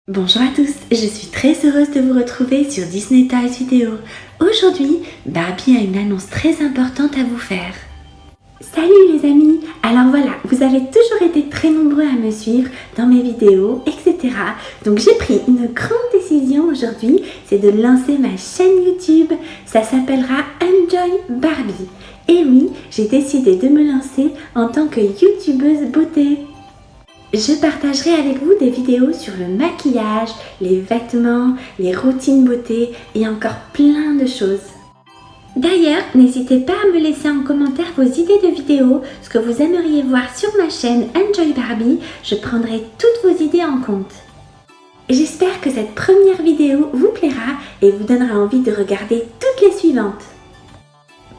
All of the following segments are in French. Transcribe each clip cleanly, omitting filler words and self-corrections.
Bonjour à tous, je suis très heureuse de vous retrouver sur Disney Toys Vidéo. Aujourd'hui, Barbie a une annonce très importante à vous faire. Salut les amis! Alors voilà, vous avez toujours été très nombreux à me suivre dans mes vidéos, etc. Donc j'ai pris une grande décision aujourd'hui, c'est de lancer ma chaîne YouTube. Ça s'appellera Enjoy Barbie. Et oui, j'ai décidé de me lancer en tant que youtubeuse beauté. Je partagerai avec vous des vidéos sur le maquillage, les vêtements, les routines beauté et encore plein de choses. D'ailleurs, n'hésitez pas à me laisser en commentaire vos idées de vidéos, ce que vous aimeriez voir sur ma chaîne Enjoy Barbie, je prendrai toutes vos idées en compte. J'espère que cette première vidéo vous plaira et vous donnera envie de regarder toutes les suivantes.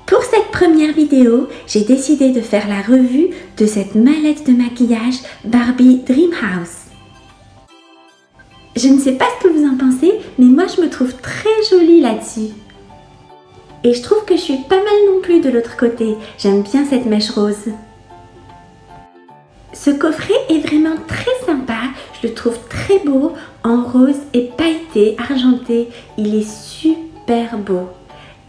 Pour cette première vidéo, j'ai décidé de faire la revue de cette mallette de maquillage Barbie Dreamhouse. Je ne sais pas ce que vous en pensez, mais moi je me trouve très jolie là-dessus. Et je trouve que je suis pas mal non plus de l'autre côté, j'aime bien cette mèche rose. Ce coffret est vraiment très sympa, je le trouve très beau, en rose et pailleté, argenté, il est super beau.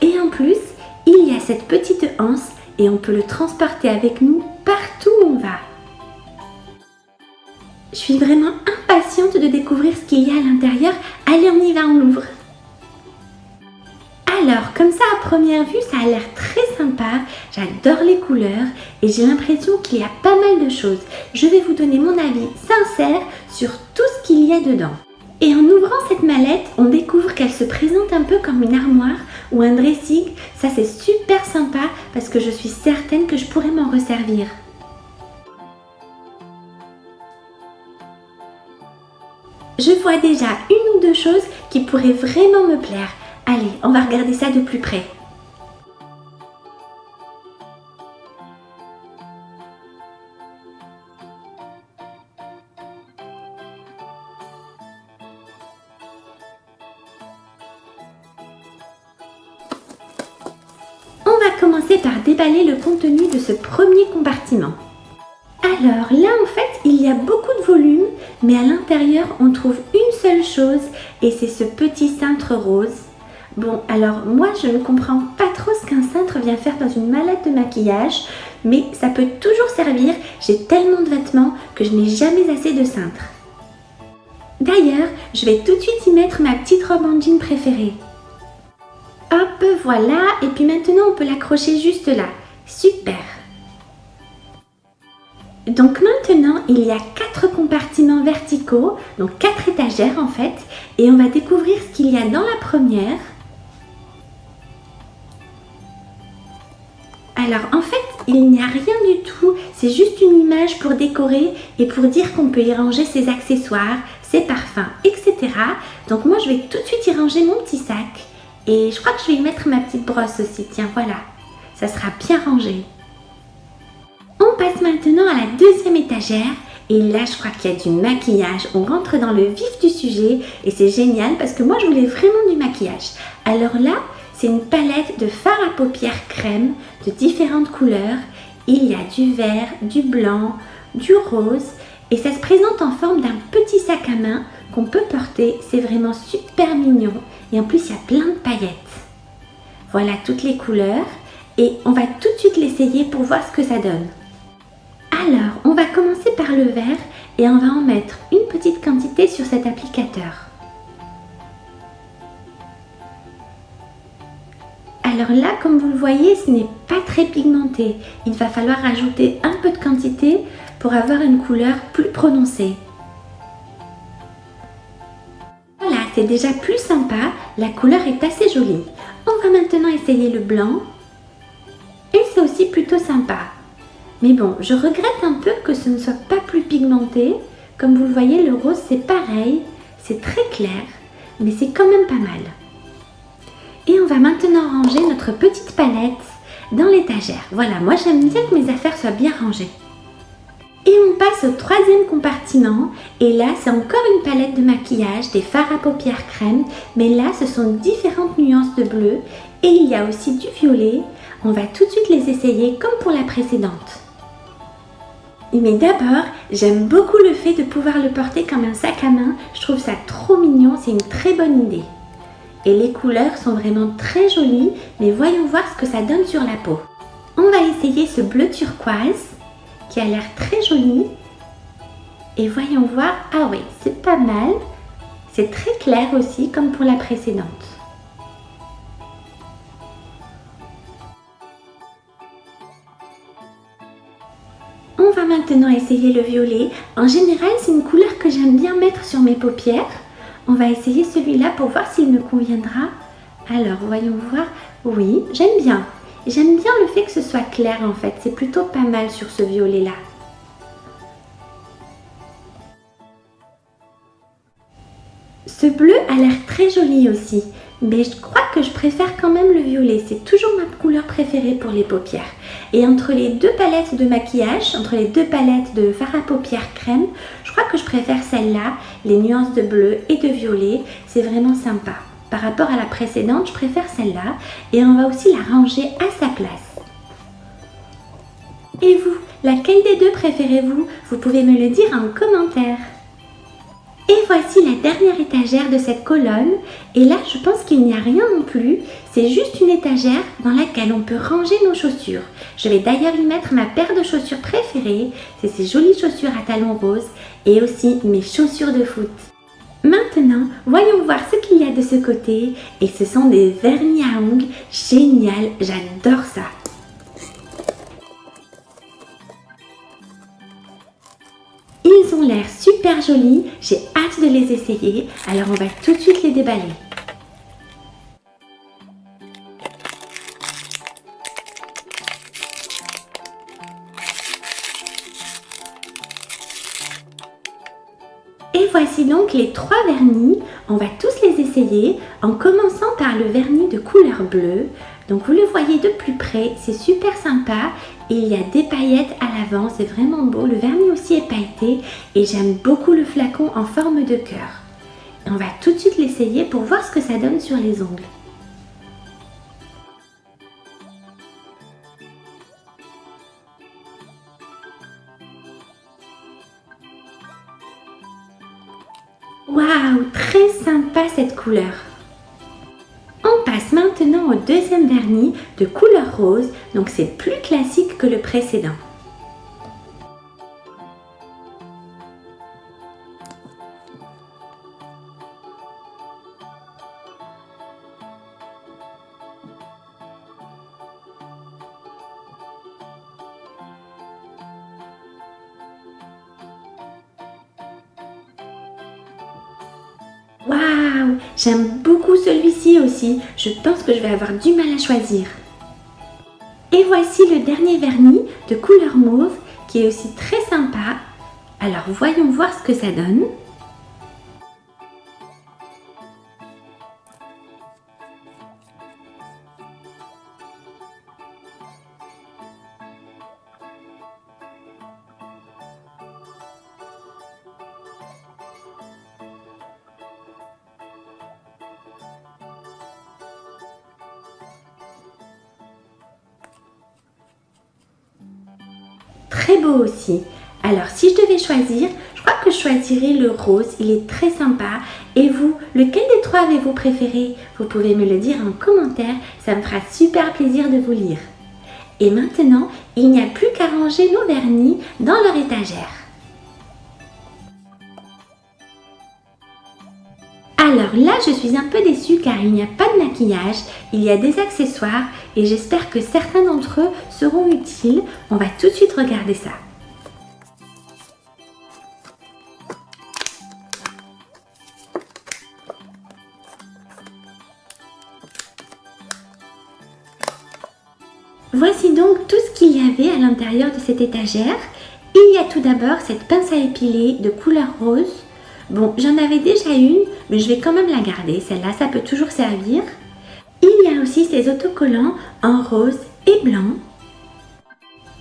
Et en plus, il y a cette petite anse et on peut le transporter avec nous partout où on va. Je suis vraiment impatiente de découvrir ce qu'il y a à l'intérieur. Allez, on y va, on l'ouvre. Alors, comme ça à première vue, ça a l'air très sympa. J'adore les couleurs et j'ai l'impression qu'il y a pas mal de choses. Je vais vous donner mon avis sincère sur tout ce qu'il y a dedans. Et en ouvrant cette mallette, on découvre qu'elle se présente un peu comme une armoire ou un dressing. Ça c'est super sympa parce que je suis certaine que je pourrais m'en resservir. Je vois déjà une ou deux choses qui pourraient vraiment me plaire. Allez, on va regarder ça de plus près. On va commencer par déballer le contenu de ce premier compartiment. Alors là en fait il y a beaucoup de volume, mais à l'intérieur on trouve une seule chose et c'est ce petit cintre rose. Bon alors moi je ne comprends pas trop ce qu'un cintre vient faire dans une mallette de maquillage, mais ça peut toujours servir, j'ai tellement de vêtements que je n'ai jamais assez de cintre. D'ailleurs je vais tout de suite y mettre ma petite robe en jean préférée. Hop, voilà, et puis maintenant on peut l'accrocher juste là. Super! Donc maintenant, il y a 4 compartiments verticaux, donc 4 étagères en fait, et on va découvrir ce qu'il y a dans la première. Alors en fait, il n'y a rien du tout, c'est juste une image pour décorer et pour dire qu'on peut y ranger ses accessoires, ses parfums, etc. Donc moi je vais tout de suite y ranger mon petit sac. Et je crois que je vais y mettre ma petite brosse aussi, tiens voilà, ça sera bien rangé. On passe maintenant à la deuxième étagère et là je crois qu'il y a du maquillage, on rentre dans le vif du sujet et c'est génial parce que moi je voulais vraiment du maquillage. Alors là, c'est une palette de fard à paupières crème de différentes couleurs, il y a du vert, du blanc, du rose et ça se présente en forme d'un petit sac à main qu'on peut porter, c'est vraiment super mignon et en plus il y a plein de paillettes. Voilà toutes les couleurs et on va tout de suite l'essayer pour voir ce que ça donne. Alors on va commencer par le vert et on va en mettre une petite quantité sur cet applicateur. Alors là comme vous le voyez ce n'est pas très pigmenté, il va falloir rajouter un peu de quantité pour avoir une couleur plus prononcée. Voilà, c'est déjà plus sympa, la couleur est assez jolie. On va maintenant essayer le blanc et c'est aussi plutôt sympa. Mais bon, je regrette un peu que ce ne soit pas plus pigmenté. Comme vous le voyez, le rose c'est pareil, c'est très clair, mais c'est quand même pas mal. Et on va maintenant ranger notre petite palette dans l'étagère. Voilà, moi j'aime bien que mes affaires soient bien rangées. Et on passe au troisième compartiment et là c'est encore une palette de maquillage, des fards à paupières crème, mais là ce sont différentes nuances de bleu et il y a aussi du violet. On va tout de suite les essayer comme pour la précédente. Mais d'abord, j'aime beaucoup le fait de pouvoir le porter comme un sac à main. Je trouve ça trop mignon, c'est une très bonne idée. Et les couleurs sont vraiment très jolies, mais voyons voir ce que ça donne sur la peau. On va essayer ce bleu turquoise qui a l'air très joli. Et voyons voir, ah oui, c'est pas mal. C'est très clair aussi, comme pour la précédente. On va maintenant essayer le violet. En général, c'est une couleur que j'aime bien mettre sur mes paupières. On va essayer celui-là pour voir s'il me conviendra. Alors, voyons voir. Oui, j'aime bien. J'aime bien le fait que ce soit clair en fait. C'est plutôt pas mal sur ce violet-là. Ce bleu a l'air très joli aussi. Mais je crois que je préfère quand même le violet. C'est toujours ma couleur préférée pour les paupières. Et entre les deux palettes de maquillage, entre les deux palettes de fard à paupières crème, je crois que je préfère celle-là. Les nuances de bleu et de violet, c'est vraiment sympa. Par rapport à la précédente, je préfère celle-là. Et on va aussi la ranger à sa place. Et vous, laquelle des deux préférez-vous? Vous pouvez me le dire en commentaire. Et voici la dernière étagère de cette colonne. Et là, je pense qu'il n'y a rien non plus. C'est juste une étagère dans laquelle on peut ranger nos chaussures. Je vais d'ailleurs y mettre ma paire de chaussures préférée. C'est ces jolies chaussures à talons roses et aussi mes chaussures de foot. Maintenant, voyons voir ce qu'il y a de ce côté. Et ce sont des vernis à ongles. Génial, j'adore ça. Ils ont l'air super jolis, j'ai hâte de les essayer, alors on va tout de suite les déballer. Et voici donc les 3 vernis, on va tous les essayer en commençant par le vernis de couleur bleue. Donc vous le voyez de plus près, c'est super sympa. Il y a des paillettes à l'avant, c'est vraiment beau. Le vernis aussi est pailleté et j'aime beaucoup le flacon en forme de cœur. Et on va tout de suite l'essayer pour voir ce que ça donne sur les ongles. Waouh, très sympa cette couleur. On passe maintenant au deuxième vernis de couleur rose, donc c'est plus classique que le précédent. Waouh, j'aime beaucoup celui-ci aussi. Je pense que je vais avoir du mal à choisir. Et voici le dernier vernis de couleur mauve qui est aussi très sympa. Alors voyons voir ce que ça donne. Très beau aussi. Alors si je devais choisir, je crois que je choisirais le rose, il est très sympa. Et vous, lequel des 3 avez-vous préféré? Vous pouvez me le dire en commentaire, ça me fera super plaisir de vous lire. Et maintenant, il n'y a plus qu'à ranger nos vernis dans leur étagère. Alors là, je suis un peu déçue car il n'y a pas de maquillage, il y a des accessoires et j'espère que certains d'entre eux seront utiles. On va tout de suite regarder ça. Voici donc tout ce qu'il y avait à l'intérieur de cette étagère. Il y a tout d'abord cette pince à épiler de couleur rose. Bon, j'en avais déjà une, mais je vais quand même la garder. Celle-là, ça peut toujours servir. Il y a aussi ces autocollants en rose et blanc.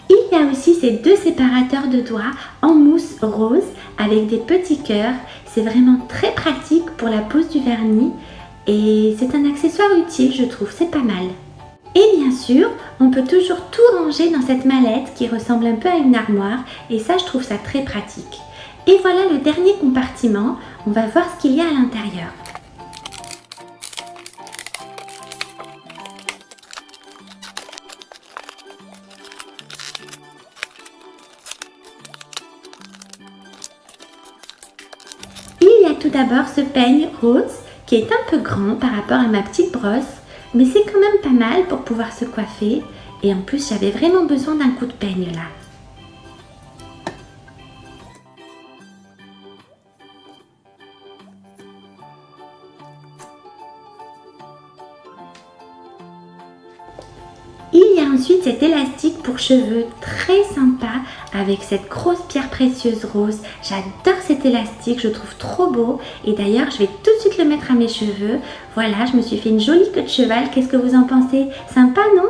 Il y a aussi ces 2 séparateurs de doigts en mousse rose avec des petits cœurs. C'est vraiment très pratique pour la pose du vernis et c'est un accessoire utile, je trouve, c'est pas mal. Et bien sûr, on peut toujours tout ranger dans cette mallette qui ressemble un peu à une armoire et ça, je trouve ça très pratique. Et voilà le dernier compartiment, on va voir ce qu'il y a à l'intérieur. Il y a tout d'abord ce peigne rose qui est un peu grand par rapport à ma petite brosse, mais c'est quand même pas mal pour pouvoir se coiffer et en plus j'avais vraiment besoin d'un coup de peigne là. Il y a ensuite cet élastique pour cheveux très sympa avec cette grosse pierre précieuse rose. J'adore cet élastique, je le trouve trop beau et d'ailleurs je vais tout de suite le mettre à mes cheveux. Voilà, je me suis fait une jolie queue de cheval, qu'est-ce que vous en pensez? Sympa, non?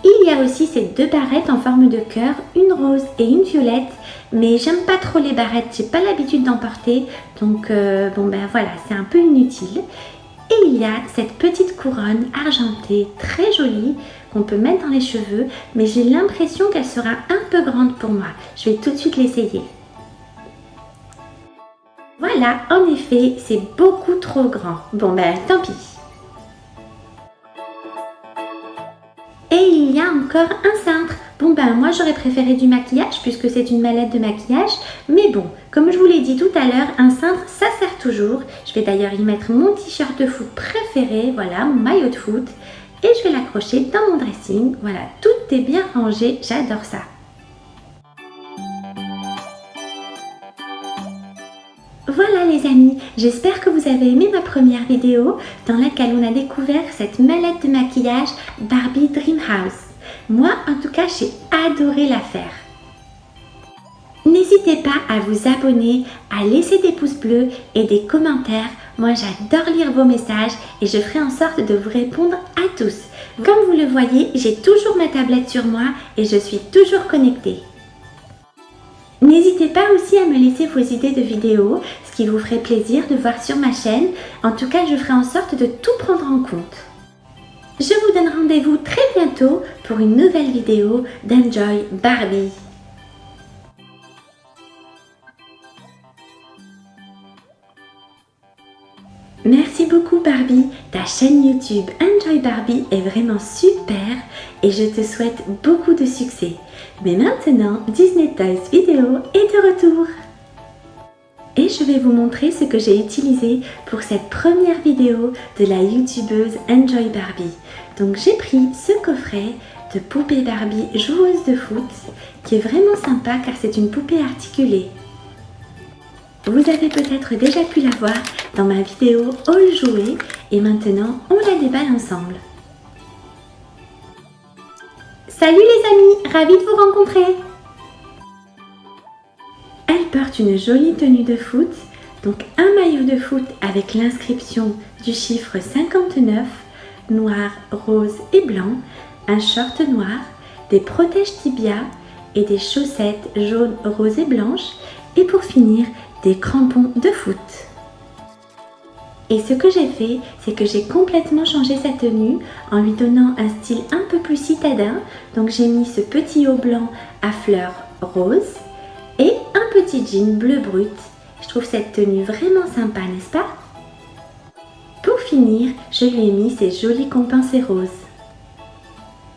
Il y a aussi ces deux barrettes en forme de cœur, une rose et une violette, mais j'aime pas trop les barrettes, j'ai pas l'habitude d'en porter, donc bon ben voilà, c'est un peu inutile. Et il y a cette petite couronne argentée très jolie qu'on peut mettre dans les cheveux, mais j'ai l'impression qu'elle sera un peu grande pour moi. Je vais tout de suite l'essayer. Voilà, en effet, c'est beaucoup trop grand. Bon ben, tant pis. Et il y a encore un cintre. Bon ben moi j'aurais préféré du maquillage puisque c'est une mallette de maquillage. Mais bon, comme je vous l'ai dit tout à l'heure, un cintre ça sert toujours. Je vais d'ailleurs y mettre mon t-shirt de foot préféré, voilà, mon maillot de foot. Et je vais l'accrocher dans mon dressing. Voilà, tout est bien rangé, j'adore ça. Voilà les amis, j'espère que vous avez aimé ma première vidéo dans laquelle on a découvert cette mallette de maquillage Barbie Dreamhouse. Moi en tout cas j'ai adoré la faire. N'hésitez pas à vous abonner, à laisser des pouces bleus et des commentaires. Moi j'adore lire vos messages et je ferai en sorte de vous répondre à tous. Comme vous le voyez, j'ai toujours ma tablette sur moi et je suis toujours connectée. N'hésitez pas aussi à me laisser vos idées de vidéos, ce qui vous ferait plaisir de voir sur ma chaîne. En tout cas, je ferai en sorte de tout prendre en compte. Je vous donne rendez-vous très bientôt pour une nouvelle vidéo d'Enjoy Barbie. Merci beaucoup Barbie, ta chaîne YouTube Enjoy Barbie est vraiment super et je te souhaite beaucoup de succès. Mais maintenant, Disney Toys Vidéo est de retour. Et je vais vous montrer ce que j'ai utilisé pour cette première vidéo de la youtubeuse Enjoy Barbie. Donc j'ai pris ce coffret de poupée Barbie joueuse de foot qui est vraiment sympa car c'est une poupée articulée. Vous avez peut-être déjà pu la voir dans ma vidéo Haul jouet et maintenant on la déballe ensemble. Salut les amis, ravie de vous rencontrer! Elle porte une jolie tenue de foot, donc un maillot de foot avec l'inscription du chiffre 59, noir, rose et blanc, un short noir, des protèges tibia et des chaussettes jaunes, roses et blanches et pour finir des crampons de foot. Et ce que j'ai fait, c'est que j'ai complètement changé sa tenue en lui donnant un style un peu plus citadin. Donc j'ai mis ce petit haut blanc à fleurs roses et un petit jean bleu brut. Je trouve cette tenue vraiment sympa, n'est-ce pas? Pour finir, je lui ai mis ces jolis compensés roses.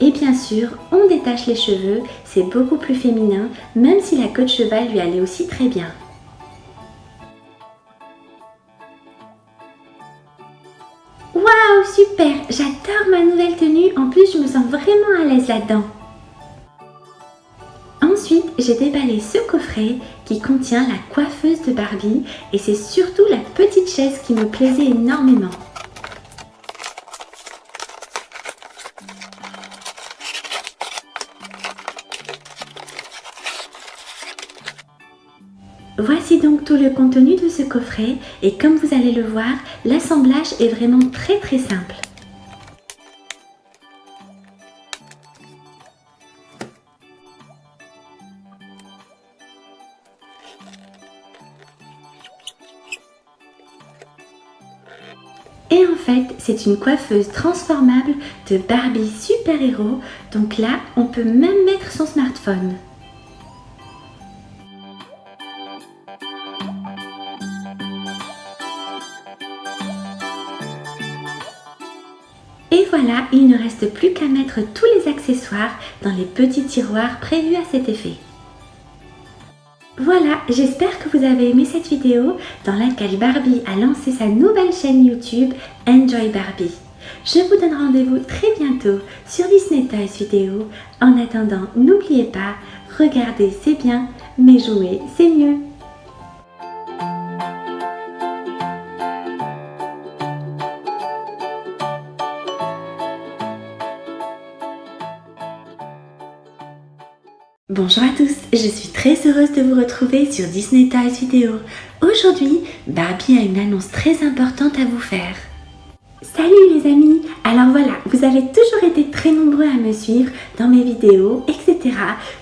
Et bien sûr, on détache les cheveux, c'est beaucoup plus féminin, même si la queue de cheval lui allait aussi très bien. Waouh, super! J'adore ma nouvelle tenue, en plus je me sens vraiment à l'aise là-dedans. Ensuite, j'ai déballé ce coffret qui contient la coiffeuse de Barbie et c'est surtout la petite chaise qui me plaisait énormément. Voici donc tout le contenu de ce coffret et comme vous allez le voir, l'assemblage est vraiment très simple. Et en fait, c'est une coiffeuse transformable de Barbie super-héros. Donc là, on peut même mettre son smartphone. Et voilà, il ne reste plus qu'à mettre tous les accessoires dans les petits tiroirs prévus à cet effet. Voilà, j'espère que vous avez aimé cette vidéo dans laquelle Barbie a lancé sa nouvelle chaîne YouTube Enjoy Barbie. Je vous donne rendez-vous très bientôt sur Disney Toys Vidéo. En attendant, n'oubliez pas, regarder c'est bien, mais jouer c'est mieux. Bonjour à tous, je suis très heureuse de vous retrouver sur Disney Toys Vidéo. Aujourd'hui, Barbie a une annonce très importante à vous faire. Salut les amis! Alors voilà, vous avez toujours été très nombreux à me suivre dans mes vidéos, etc.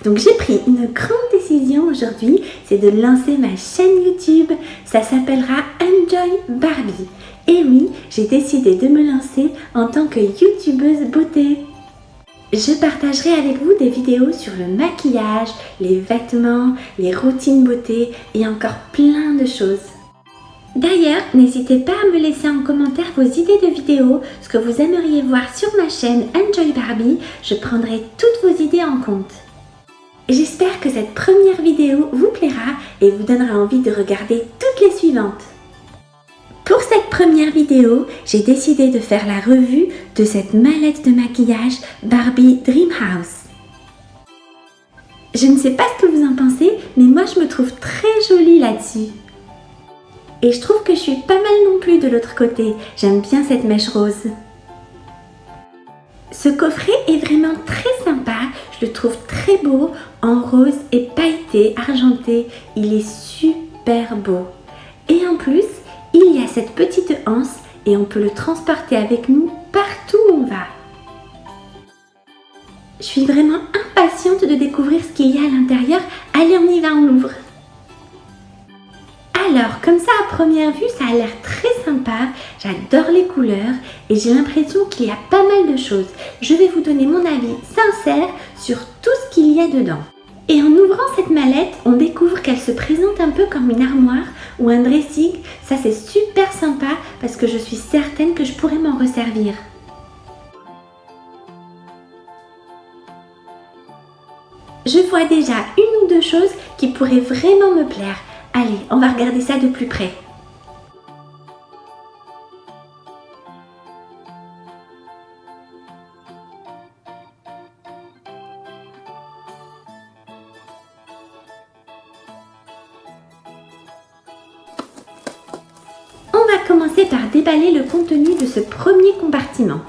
Donc j'ai pris une grande décision aujourd'hui, c'est de lancer ma chaîne YouTube. Ça s'appellera Enjoy Barbie. Et oui, j'ai décidé de me lancer en tant que youtubeuse beauté. Je partagerai avec vous des vidéos sur le maquillage, les vêtements, les routines beauté et encore plein de choses. D'ailleurs, n'hésitez pas à me laisser en commentaire vos idées de vidéos, ce que vous aimeriez voir sur ma chaîne Enjoy Barbie, je prendrai toutes vos idées en compte. J'espère que cette première vidéo vous plaira et vous donnera envie de regarder toutes les suivantes. Pour cette première vidéo, j'ai décidé de faire la revue de cette mallette de maquillage Barbie Dreamhouse. Je ne sais pas ce que vous en pensez, mais moi je me trouve très jolie là-dessus. Et je trouve que je suis pas mal non plus de l'autre côté, j'aime bien cette mèche rose. Ce coffret est vraiment très sympa, je le trouve très beau, en rose et pailleté, argenté, il est super beau. Et en plus, il y a cette petite anse et on peut le transporter avec nous partout où on va. Je suis vraiment impatiente de découvrir ce qu'il y a à l'intérieur. Allez, on y va, on ouvre. Alors, comme ça à première vue, ça a l'air très sympa. J'adore les couleurs et j'ai l'impression qu'il y a pas mal de choses. Je vais vous donner mon avis sincère sur tout ce qu'il y a dedans. Et en ouvrant cette mallette, on découvre qu'elle se présente un peu comme une armoire ou un dressing. Ça c'est super sympa parce que je suis certaine que je pourrais m'en resservir. Je vois déjà une ou deux choses qui pourraient vraiment me plaire. Allez, on va regarder ça de plus près. On va commencer par déballer le contenu de ce premier compartiment.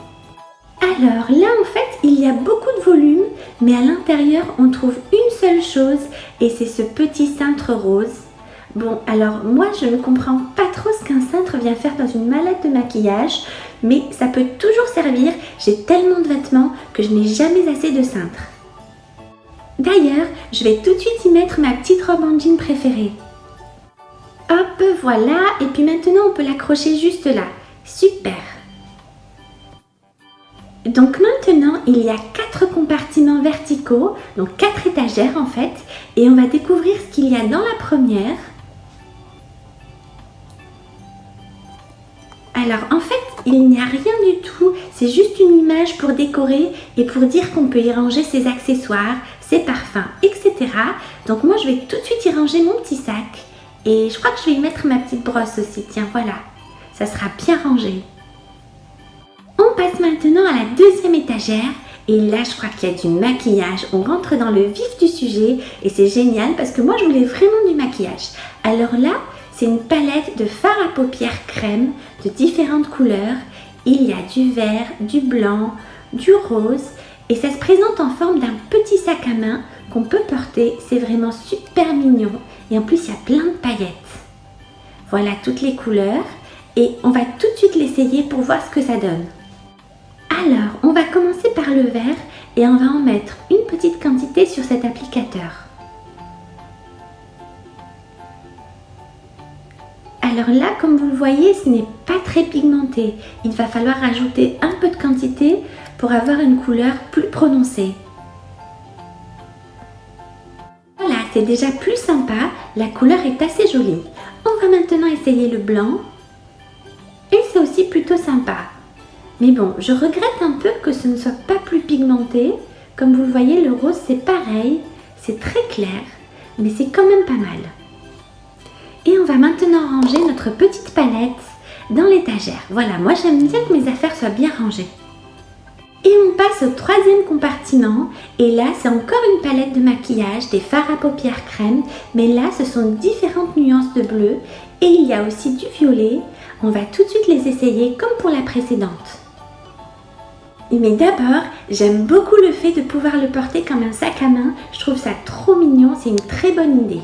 Alors là en fait il y a beaucoup de volume, mais à l'intérieur on trouve une seule chose et c'est ce petit cintre rose. Bon alors moi je ne comprends pas trop ce qu'un cintre vient faire dans une mallette de maquillage, mais ça peut toujours servir, j'ai tellement de vêtements que je n'ai jamais assez de cintres. D'ailleurs je vais tout de suite y mettre ma petite robe en jean préférée. Hop, voilà, et puis maintenant on peut l'accrocher juste là. Super! Donc maintenant, il y a 4 compartiments verticaux, donc 4 étagères en fait, et on va découvrir ce qu'il y a dans la première. Alors en fait, il n'y a rien du tout, c'est juste une image pour décorer et pour dire qu'on peut y ranger ses accessoires, ses parfums, etc. Donc moi je vais tout de suite y ranger mon petit sac. Et je crois que je vais y mettre ma petite brosse aussi, tiens voilà, ça sera bien rangé. On passe maintenant à la deuxième étagère et là je crois qu'il y a du maquillage, on rentre dans le vif du sujet et c'est génial parce que moi je voulais vraiment du maquillage. Alors là, c'est une palette de fard à paupières crème de différentes couleurs, il y a du vert, du blanc, du rose et ça se présente en forme d'un petit sac à main qu'on peut porter, c'est vraiment super mignon. Et en plus, il y a plein de paillettes. Voilà toutes les couleurs. Et on va tout de suite l'essayer pour voir ce que ça donne. Alors, on va commencer par le vert et on va en mettre une petite quantité sur cet applicateur. Alors là, comme vous le voyez, ce n'est pas très pigmenté. Il va falloir rajouter un peu de quantité pour avoir une couleur plus prononcée. Voilà, c'est déjà plus sympa. La couleur est assez jolie. On va maintenant essayer le blanc. Et c'est aussi plutôt sympa. Mais bon, je regrette un peu que ce ne soit pas plus pigmenté. Comme vous le voyez, le rose c'est pareil. C'est très clair, mais c'est quand même pas mal. Et on va maintenant ranger notre petite palette dans l'étagère. Voilà, moi j'aime bien que mes affaires soient bien rangées. Et on passe au troisième compartiment. Et là, c'est encore une palette de maquillage, des fards à paupières crème. Mais là, ce sont différentes nuances de bleu. Et il y a aussi du violet. On va tout de suite les essayer comme pour la précédente. Mais d'abord, j'aime beaucoup le fait de pouvoir le porter comme un sac à main. Je trouve ça trop mignon, c'est une très bonne idée.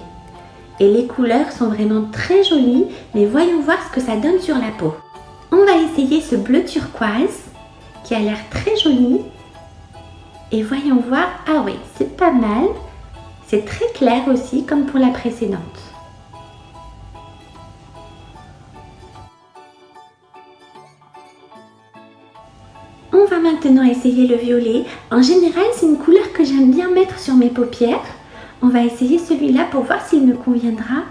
Et les couleurs sont vraiment très jolies, mais voyons voir ce que ça donne sur la peau. On va essayer ce bleu turquoise qui a l'air très joli. Et voyons voir, ah oui, c'est pas mal. C'est très clair aussi, comme pour la précédente. On va maintenant essayer le violet. En général, c'est une couleur que j'aime bien mettre sur mes paupières. On va essayer celui-là pour voir s'il me conviendra.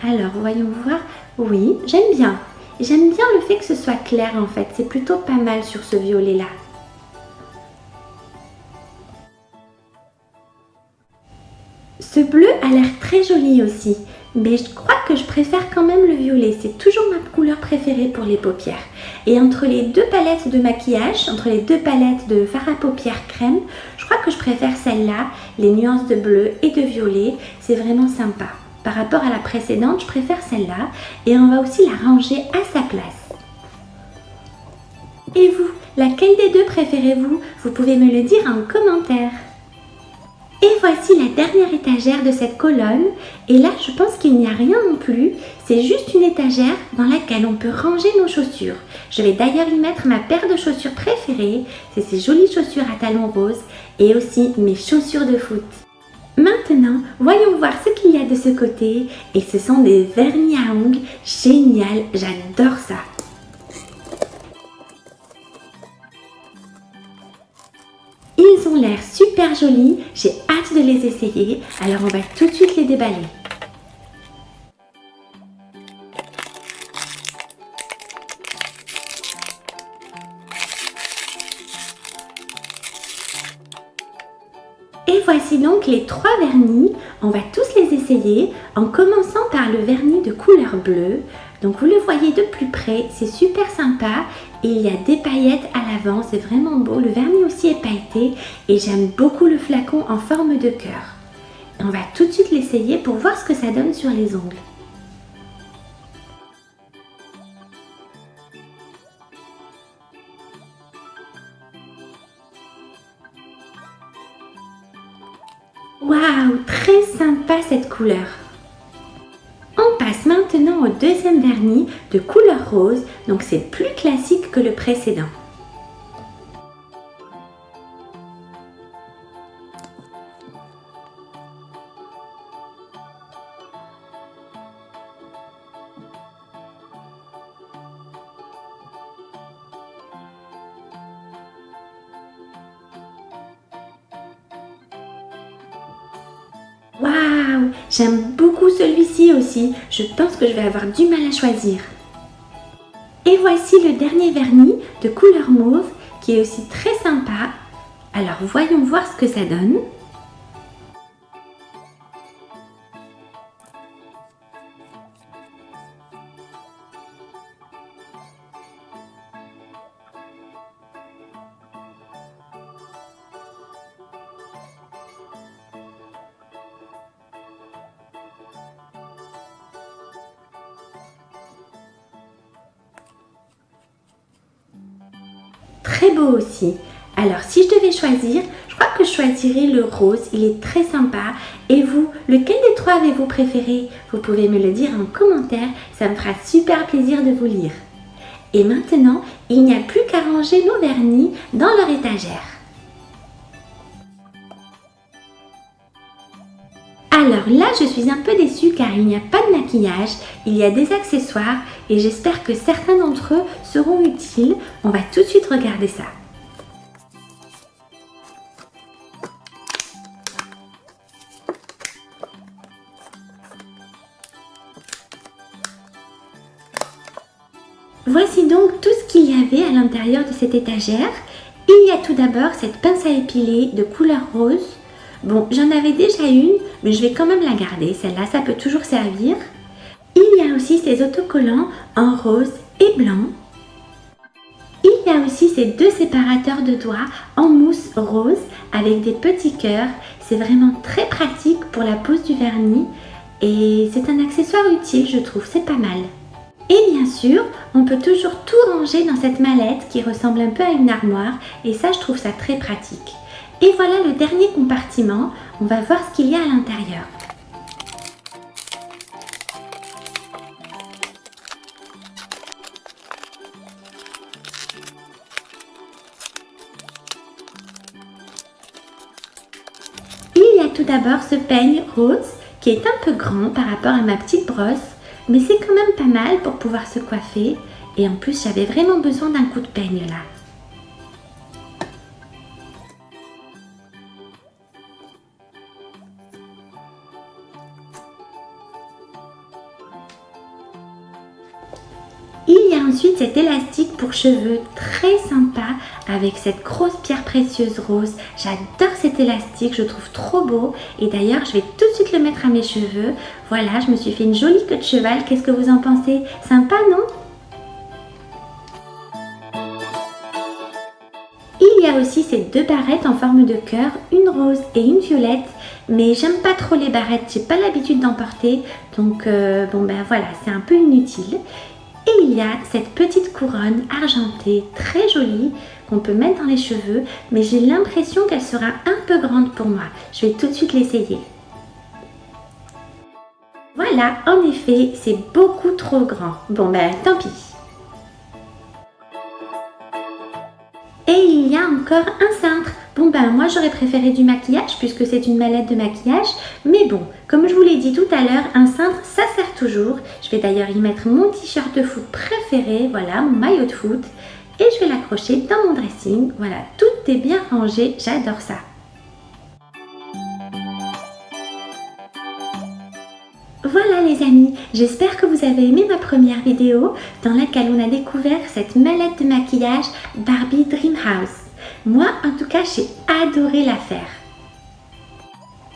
Alors, voyons voir. Oui, j'aime bien. J'aime bien le fait que ce soit clair en fait. C'est plutôt pas mal sur ce violet-là. Ce bleu a l'air très joli aussi. Mais je crois que je préfère quand même le violet. C'est toujours ma couleur préférée pour les paupières. Et entre les deux palettes de maquillage, entre les deux palettes de fard à paupières crème, je crois que je préfère celle-là. Les nuances de bleu et de violet, c'est vraiment sympa. Par rapport à la précédente, je préfère celle-là. Et on va aussi la ranger à sa place. Et vous, laquelle des deux préférez-vous? Vous pouvez me le dire en commentaire. Et voici la dernière étagère de cette colonne. Et là, je pense qu'il n'y a rien non plus. C'est juste une étagère dans laquelle on peut ranger nos chaussures. Je vais d'ailleurs y mettre ma paire de chaussures préférée. C'est ces jolies chaussures à talons roses et aussi mes chaussures de foot. Maintenant, voyons voir ce qu'il y a de ce côté. Et ce sont des vernis à ongles. Génial, j'adore ça. Ils ont l'air super jolis, j'ai hâte de les essayer, alors on va tout de suite les déballer. Et voici donc les trois vernis, on va tous les essayer en commençant par le vernis de couleur bleue. Donc vous le voyez de plus près, c'est super sympa et il y a des paillettes à l'avant, c'est vraiment beau. Le vernis aussi est pailleté et j'aime beaucoup le flacon en forme de cœur. On va tout de suite l'essayer pour voir ce que ça donne sur les ongles. Waouh, très sympa cette couleur. On passe maintenant au deuxième vernis de couleur rose, donc c'est plus classique que le précédent. Waouh, j'aime beaucoup celui-ci aussi. Je pense que je vais avoir du mal à choisir. Et voici le dernier vernis de couleur mauve qui est aussi très sympa. Alors voyons voir ce que ça donne. Très beau aussi. Alors si je devais choisir, je crois que je choisirais le rose, il est très sympa. Et vous, lequel des trois avez-vous préféré? Vous pouvez me le dire en commentaire, ça me fera super plaisir de vous lire. Et maintenant, il n'y a plus qu'à ranger nos vernis dans leur étagère. Alors là, je suis un peu déçue car il n'y a pas de maquillage, il y a des accessoires et j'espère que certains d'entre eux seront utiles. On va tout de suite regarder ça. Voici donc tout ce qu'il y avait à l'intérieur de cette étagère. Il y a tout d'abord cette pince à épiler de couleur rose. Bon, j'en avais déjà une, mais je vais quand même la garder. Celle-là, ça peut toujours servir. Il y a aussi ces autocollants en rose et blanc. Il y a aussi ces deux séparateurs de doigts en mousse rose avec des petits cœurs. C'est vraiment très pratique pour la pose du vernis et c'est un accessoire utile, je trouve, c'est pas mal. Et bien sûr, on peut toujours tout ranger dans cette mallette qui ressemble un peu à une armoire et ça, je trouve ça très pratique. Et voilà le dernier compartiment, on va voir ce qu'il y a à l'intérieur. Il y a tout d'abord ce peigne rose qui est un peu grand par rapport à ma petite brosse. Mais c'est quand même pas mal pour pouvoir se coiffer. Et en plus, j'avais vraiment besoin d'un coup de peigne là. Il y a ensuite cet élastique pour cheveux très sympa avec cette grosse pierre précieuse rose. J'adore cet élastique, je le trouve trop beau. Et d'ailleurs, je vais tout de suite le mettre à mes cheveux. Voilà, je me suis fait une jolie queue de cheval. Qu'est-ce que vous en pensez? Sympa, non? Il y a aussi ces deux barrettes en forme de cœur, une rose et une violette. Mais j'aime pas trop les barrettes, j'ai pas l'habitude d'en porter. Donc, bon ben voilà, c'est un peu inutile. Et il y a cette petite couronne argentée très jolie qu'on peut mettre dans les cheveux, mais j'ai l'impression qu'elle sera un peu grande pour moi. Je vais tout de suite l'essayer. Voilà, en effet, c'est beaucoup trop grand. Bon ben, tant pis. Et il y a encore un cintre. Bon ben, moi j'aurais préféré du maquillage puisque c'est une mallette de maquillage. Mais bon, comme je vous l'ai dit tout à l'heure, un cintre ça sert toujours. Je vais d'ailleurs y mettre mon t-shirt de foot préféré, voilà, mon maillot de foot. Et je vais l'accrocher dans mon dressing. Voilà, tout est bien rangé, j'adore ça. Voilà les amis, j'espère que vous avez aimé ma première vidéo dans laquelle on a découvert cette mallette de maquillage Barbie Dreamhouse. Moi en tout cas j'ai adoré la faire.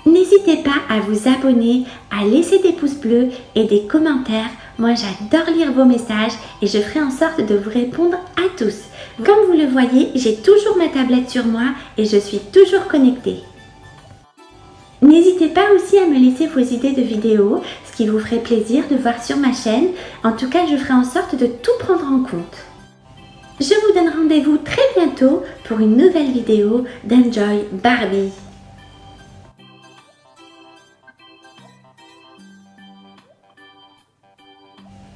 N'hésitez pas à vous abonner, à laisser des pouces bleus et des commentaires. Moi j'adore lire vos messages et je ferai en sorte de vous répondre à tous. Comme vous le voyez, j'ai toujours ma tablette sur moi et je suis toujours connectée. N'hésitez pas aussi à me laisser vos idées de vidéos, ce qui vous ferait plaisir de voir sur ma chaîne. En tout cas, je ferai en sorte de tout prendre en compte. Je vous donne rendez-vous très bientôt pour une nouvelle vidéo d'Enjoy Barbie.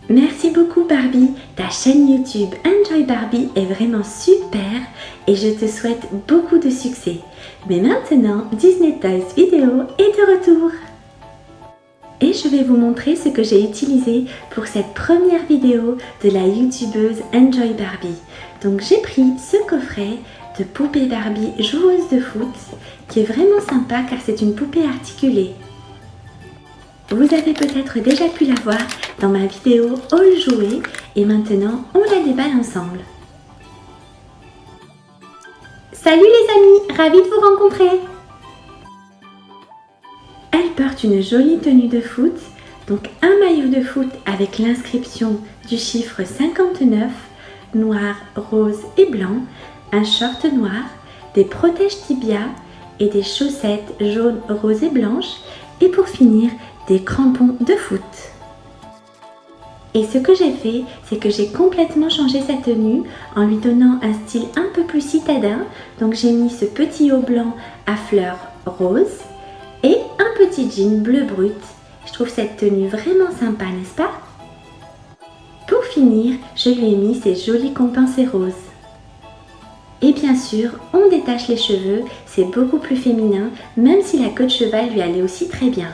Merci beaucoup Barbie, ta chaîne YouTube Enjoy Barbie est vraiment super et je te souhaite beaucoup de succès. Mais maintenant, Disney Toys Vidéo est de retour. Et je vais vous montrer ce que j'ai utilisé pour cette première vidéo de la youtubeuse Enjoy Barbie. Donc j'ai pris ce coffret de poupée Barbie joueuse de foot qui est vraiment sympa car c'est une poupée articulée. Vous avez peut-être déjà pu la voir dans ma vidéo Haul jouet et maintenant on la déballe ensemble. Salut les amis, ravie de vous rencontrer. Elle porte une jolie tenue de foot, donc un maillot de foot avec l'inscription du chiffre 59, noir, rose et blanc, un short noir, des protèges tibia et des chaussettes jaunes, roses et blanches et pour finir des crampons de foot. Et ce que j'ai fait, c'est que j'ai complètement changé sa tenue en lui donnant un style un peu plus citadin. Donc j'ai mis ce petit haut blanc à fleurs roses et un petit jean bleu brut. Je trouve cette tenue vraiment sympa, n'est-ce pas? Pour finir, je lui ai mis ces jolis compensés roses. Et bien sûr, on détache les cheveux, c'est beaucoup plus féminin, même si la queue de cheval lui allait aussi très bien.